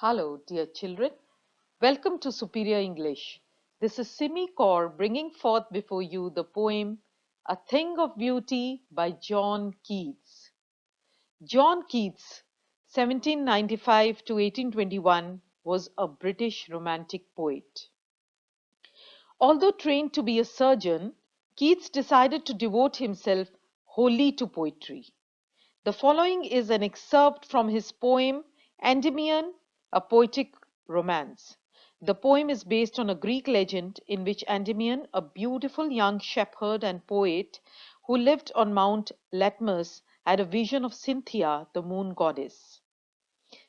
Hello, dear children. Welcome to Superior English. This is Simi Kaur bringing forth before you the poem A Thing of Beauty by John Keats. John Keats, 1795 to 1821, was a British romantic poet. Although trained to be a surgeon, Keats decided to devote himself wholly to poetry. The following is an excerpt from his poem Endymion, a poetic romance. The poem is based on a Greek legend in which Endymion, a beautiful young shepherd and poet who lived on Mount Latmus, had a vision of Cynthia, the moon goddess.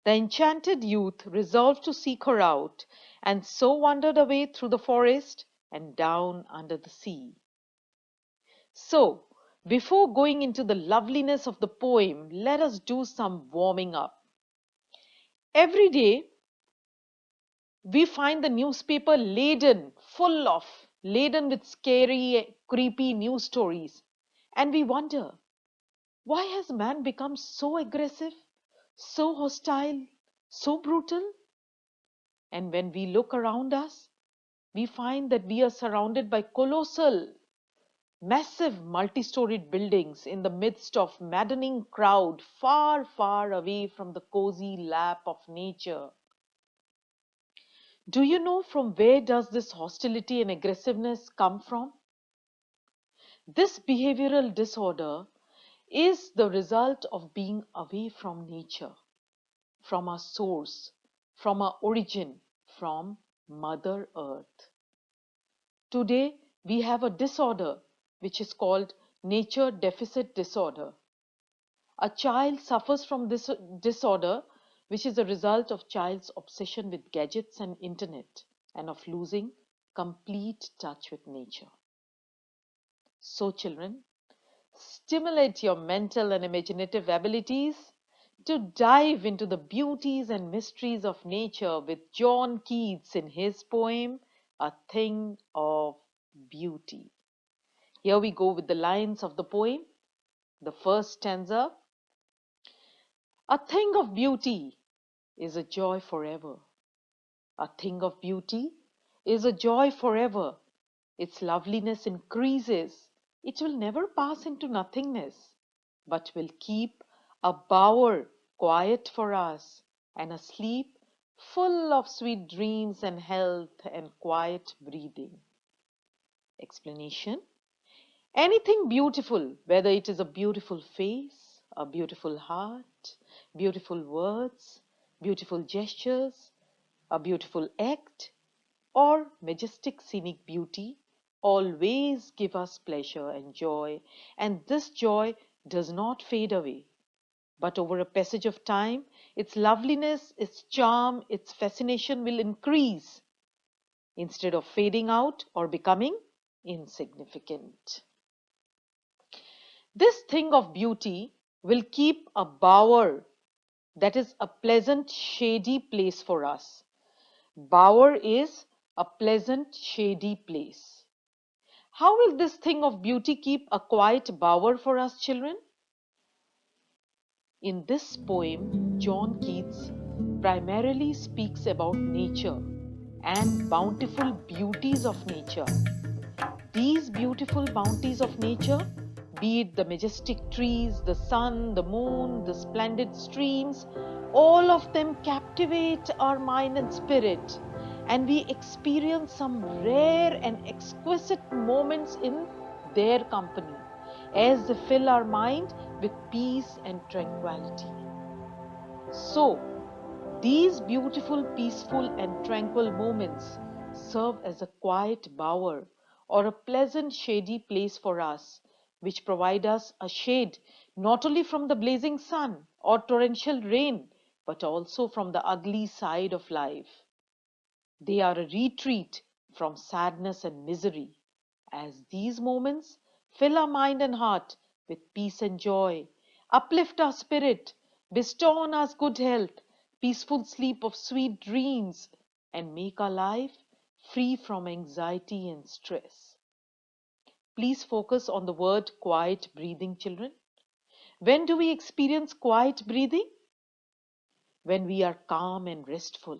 The enchanted youth resolved to seek her out, and so wandered away through the forest and down under the sea. So, before going into the loveliness of the poem, let us do some warming up. Every day, we find the newspaper laden with scary, creepy news stories. And we wonder, why has man become so aggressive, so hostile, so brutal? And when we look around us, we find that we are surrounded by colossal, massive multi-storied buildings in the midst of maddening crowd far, far away from the cozy lap of nature. Do you know from where does this hostility and aggressiveness come from? This behavioral disorder is the result of being away from nature, from our source, from our origin, from Mother Earth. Today, we have a disorder which is called nature deficit disorder. A child suffers from this disorder, which is a result of child's obsession with gadgets and internet and of losing complete touch with nature. So, children, stimulate your mental and imaginative abilities to dive into the beauties and mysteries of nature with John Keats in his poem, A Thing of Beauty. Here we go with the lines of the poem. The first stanza. A thing of beauty is a joy forever. A thing of beauty is a joy forever. Its loveliness increases. It will never pass into nothingness, but will keep a bower quiet for us and a sleep full of sweet dreams and health and quiet breathing. Explanation. Anything beautiful, whether it is a beautiful face, a beautiful heart, beautiful words, beautiful gestures, a beautiful act, or majestic scenic beauty, always give us pleasure and joy, and this joy does not fade away. But over a passage of time, its loveliness, its charm, its fascination will increase instead of fading out or becoming insignificant. This thing of beauty will keep a bower, that is a pleasant, shady place for us. Bower is a pleasant, shady place. How will this thing of beauty keep a quiet bower for us, children? In this poem, John Keats primarily speaks about nature and bountiful beauties of nature. These beautiful bounties of nature, be it the majestic trees, the sun, the moon, the splendid streams, all of them captivate our mind and spirit, and we experience some rare and exquisite moments in their company as they fill our mind with peace and tranquility. So, these beautiful, peaceful, and tranquil moments serve as a quiet bower or a pleasant, shady place for us, which provide us a shade not only from the blazing sun or torrential rain, but also from the ugly side of life. They are a retreat from sadness and misery, as these moments fill our mind and heart with peace and joy, uplift our spirit, bestow on us good health, peaceful sleep of sweet dreams, and make our life free from anxiety and stress. Please focus on the word quiet breathing, children. When do we experience quiet breathing? when we are calm and restful.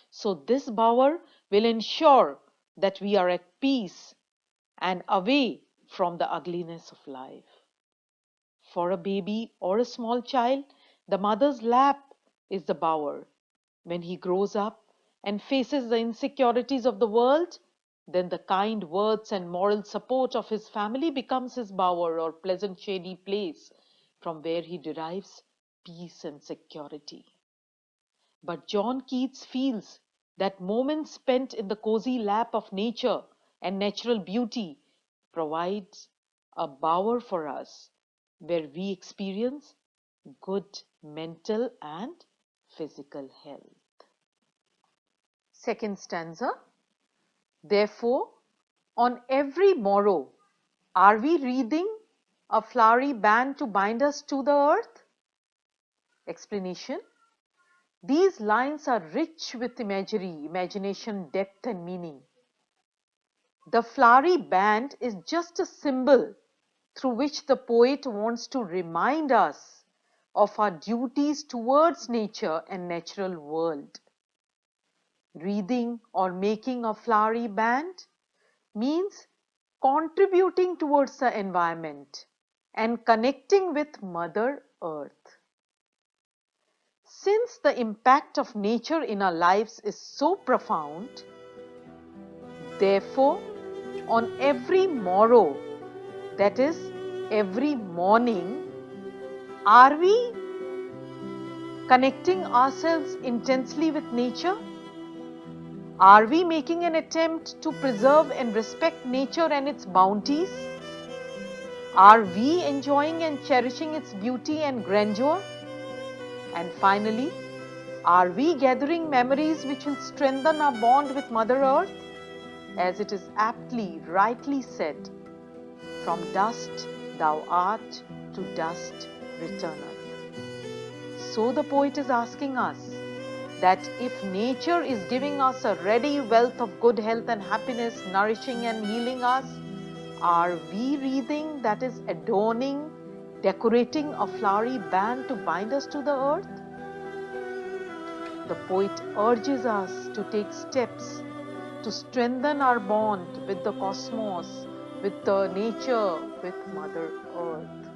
So this bower will ensure that we are at peace and away from the ugliness of life. For a baby or a small child, the mother's lap is the bower. When he grows up and faces the insecurities of the world, then the kind words and moral support of his family becomes his bower or pleasant shady place from where he derives peace and security. But John Keats feels that moments spent in the cozy lap of nature and natural beauty provides a bower for us where we experience good mental and physical health. Second stanza. Therefore, on every morrow, are we wreathing a flowery band to bind us to the earth? Explanation. These lines are rich with imagery, imagination, depth, and meaning. The flowery band is just a symbol through which the poet wants to remind us of our duties towards nature and natural world. Wreathing or making a flowery band means contributing towards the environment and connecting with Mother Earth. Since the impact of nature in our lives is so profound, therefore, on every morrow, that is, every morning, are we connecting ourselves intensely with nature? Are we making an attempt to preserve and respect nature and its bounties? Are we enjoying and cherishing its beauty and grandeur? And finally, are we gathering memories which will strengthen our bond with Mother Earth? As it is aptly, rightly said, from dust thou art, to dust returneth. So the poet is asking us that if nature is giving us a ready wealth of good health and happiness, nourishing and healing us, are we wreathing, that is adorning, decorating a flowery band to bind us to the earth? The poet urges us to take steps to strengthen our bond with the cosmos, with the nature, with Mother Earth.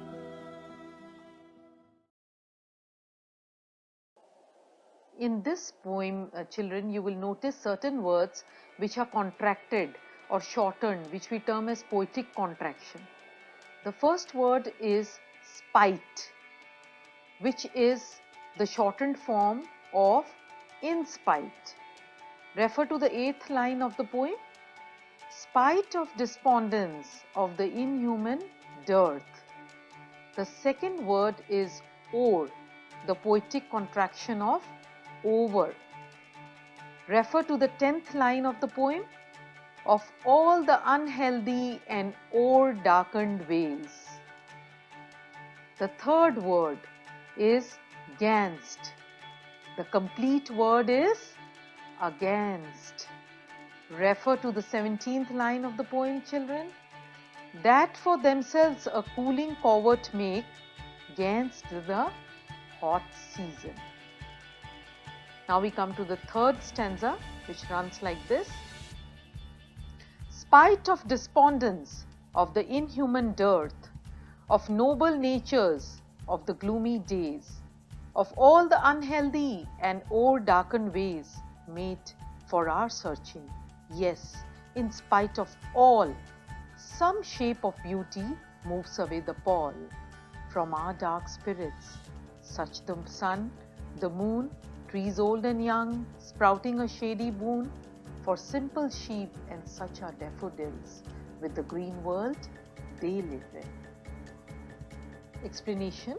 In this poem, children, you will notice certain words which are contracted or shortened, which we term as poetic contraction. The first word is spite, which is the shortened form of in spite. Refer to the 8th line of the poem. Spite of despondence of the inhuman dearth. The second word is o'er, the poetic contraction of over. Refer to the 10th line of the poem. Of all the unhealthy and o'er-darkened ways. The third word is gainst. The complete word is against. Refer to the 17th line of the poem, children. That for themselves a cooling covert make gainst the hot season. Now we come to the third stanza, which runs like this. Spite of despondence of the inhuman dearth, of noble natures of the gloomy days, of all the unhealthy and o'er-darkened ways made for our searching, yes, in spite of all, some shape of beauty moves away the pall from our dark spirits, such the sun, the moon, trees old and young, sprouting a shady boon, for simple sheep and such are daffodils, with the green world they live in. Explanation.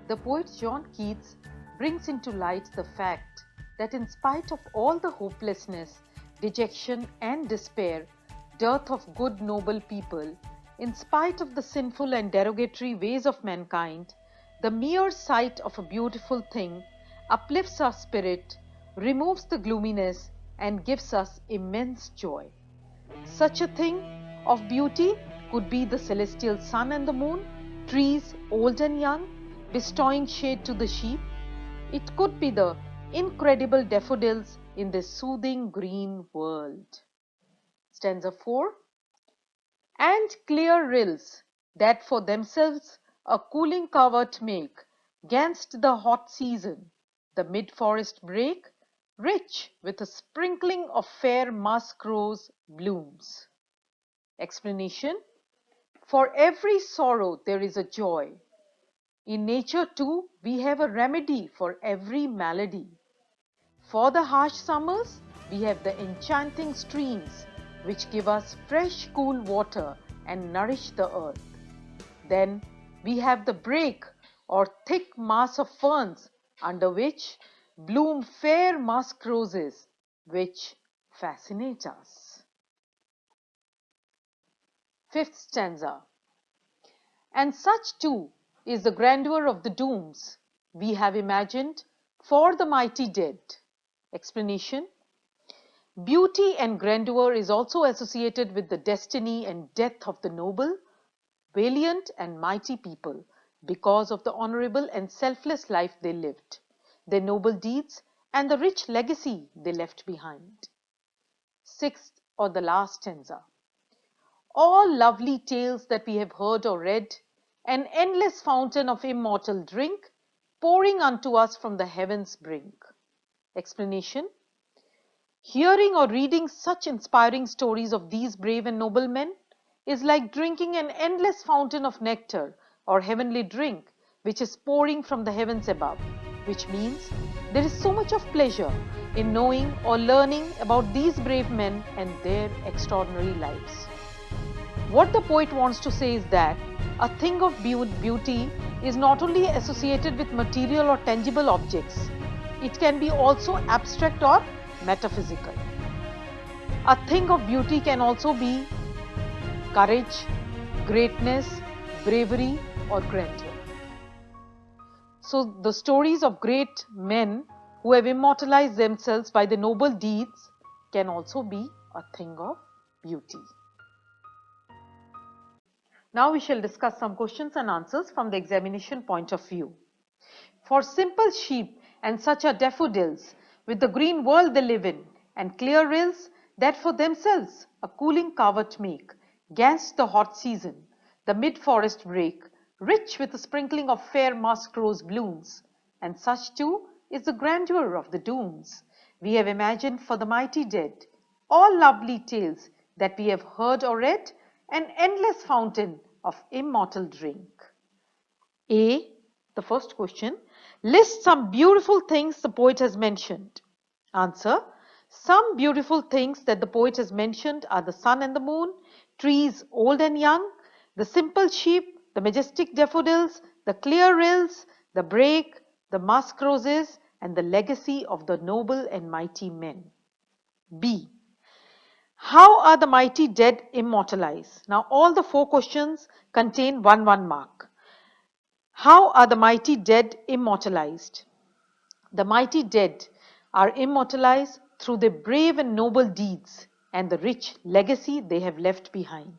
The poet John Keats brings into light the fact that in spite of all the hopelessness, dejection and despair, dearth of good noble people, in spite of the sinful and derogatory ways of mankind, the mere sight of a beautiful thing uplifts our spirit, removes the gloominess, and gives us immense joy. Such a thing of beauty could be the celestial sun and the moon, trees old and young, bestowing shade to the sheep, It could be the incredible daffodils in this soothing green world. Stanza 4. And clear rills that for themselves a cooling covert make 'gainst the hot season, the mid-forest brake, rich with a sprinkling of fair musk rose blooms. Explanation. For every sorrow there is a joy. In nature too we have a remedy for every malady. For the harsh summers we have the enchanting streams which give us fresh cool water and nourish the earth. Then we have the brake or thick mass of ferns under which bloom fair musk roses which fascinate us. Fifth stanza. And such too is the grandeur of the dooms we have imagined for the mighty dead. Explanation. Beauty and grandeur is also associated with the destiny and death of the noble, valiant and mighty people because of the honorable and selfless life they lived, their noble deeds and the rich legacy they left behind. Sixth or the last stanza. All lovely tales that we have heard or read, an endless fountain of immortal drink, pouring unto us from the heavens' brink. Explanation. Hearing or reading such inspiring stories of these brave and noble men is like drinking an endless fountain of nectar or heavenly drink which is pouring from the heavens above, which means there is so much of pleasure in knowing or learning about these brave men and their extraordinary lives. What the poet wants to say is that a thing of beauty is not only associated with material or tangible objects, it can be also abstract or metaphysical. A thing of beauty can also be courage, greatness, bravery, or grandeur. So the stories of great men who have immortalized themselves by the noble deeds can also be a thing of beauty. Now we shall discuss some questions and answers from the examination point of view. For simple sheep and such are daffodils, with the green world they live in, and clear rills that for themselves a cooling covert make, 'gainst the hot season, the mid-forest brake, rich with a sprinkling of fair musk rose blooms, and such too is the grandeur of the dooms we have imagined for the mighty dead, all lovely tales that we have heard or read, an endless fountain of immortal drink. A. The first question. List some beautiful things the poet has mentioned. Answer. Some beautiful things that the poet has mentioned are the sun and the moon, trees old and young, the simple sheep, the majestic daffodils, the clear rills, the brake, the musk roses, and the legacy of the noble and mighty men. B. How are the mighty dead immortalized? Now all the four questions contain 1 mark. How are the mighty dead immortalized? The mighty dead are immortalized through their brave and noble deeds and the rich legacy they have left behind.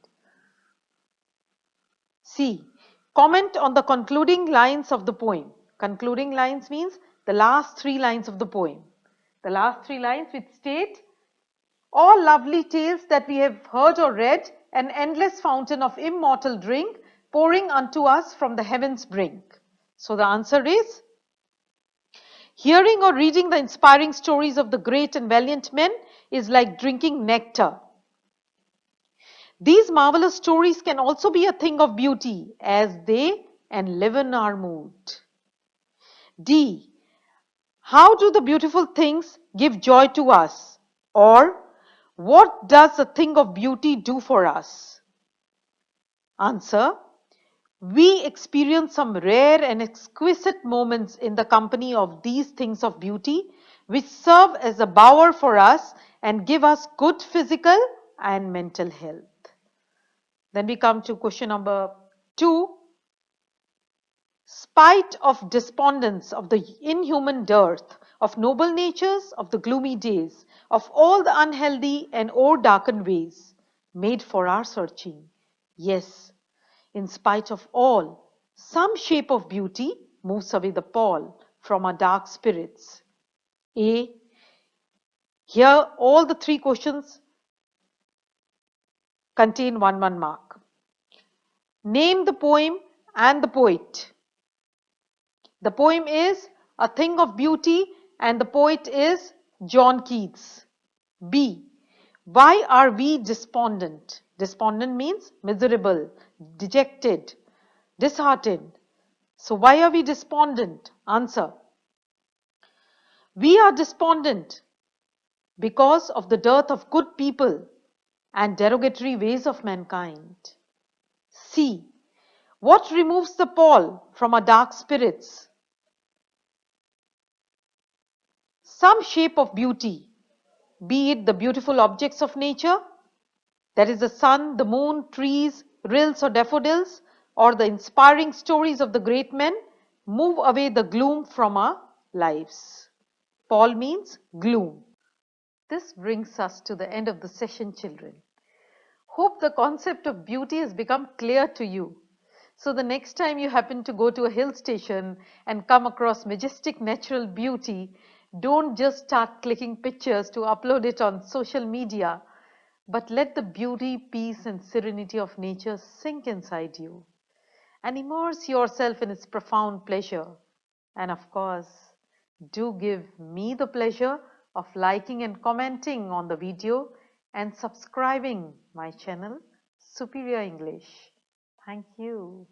C. Comment on the concluding lines of the poem. Concluding lines means the last 3 lines of the poem. The last 3 lines which state, all lovely tales that we have heard or read, an endless fountain of immortal drink pouring unto us from the heavens' brink. So the answer is, hearing or reading the inspiring stories of the great and valiant men is like drinking nectar. These marvelous stories can also be a thing of beauty as they enliven our mood. D. How do the beautiful things give joy to us? Or what does a thing of beauty do for us? Answer. We experience some rare and exquisite moments in the company of these things of beauty, which serve as a bower for us and give us good physical and mental health. Then we come to question number 2. Spite of despondence of the inhuman dearth of noble natures of the gloomy days, of all the unhealthy and o'er-darkened ways made for our searching, yes, in spite of all, some shape of beauty moves away the pall from our dark spirits? A. Here, all the three questions contain 1 mark. Name the poem and the poet. The poem is A Thing of Beauty and the poet is John Keats. B. Why are we despondent? Despondent means miserable, dejected, disheartened. So, why are we despondent? Answer. We are despondent because of the dearth of good people and derogatory ways of mankind. C. What removes the pall from our dark spirits? Some shape of beauty, be it the beautiful objects of nature, that is the sun, the moon, trees, rills or daffodils, or the inspiring stories of the great men, move away the gloom from our lives. Pall means gloom. This brings us to the end of the session, children. Hope the concept of beauty has become clear to you. So the next time you happen to go to a hill station and come across majestic natural beauty, don't just start clicking pictures to upload it on social media, but let the beauty, peace and serenity of nature sink inside you and immerse yourself in its profound pleasure. And of course, do give me the pleasure of liking and commenting on the video and subscribing my channel, Superior English. Thank you.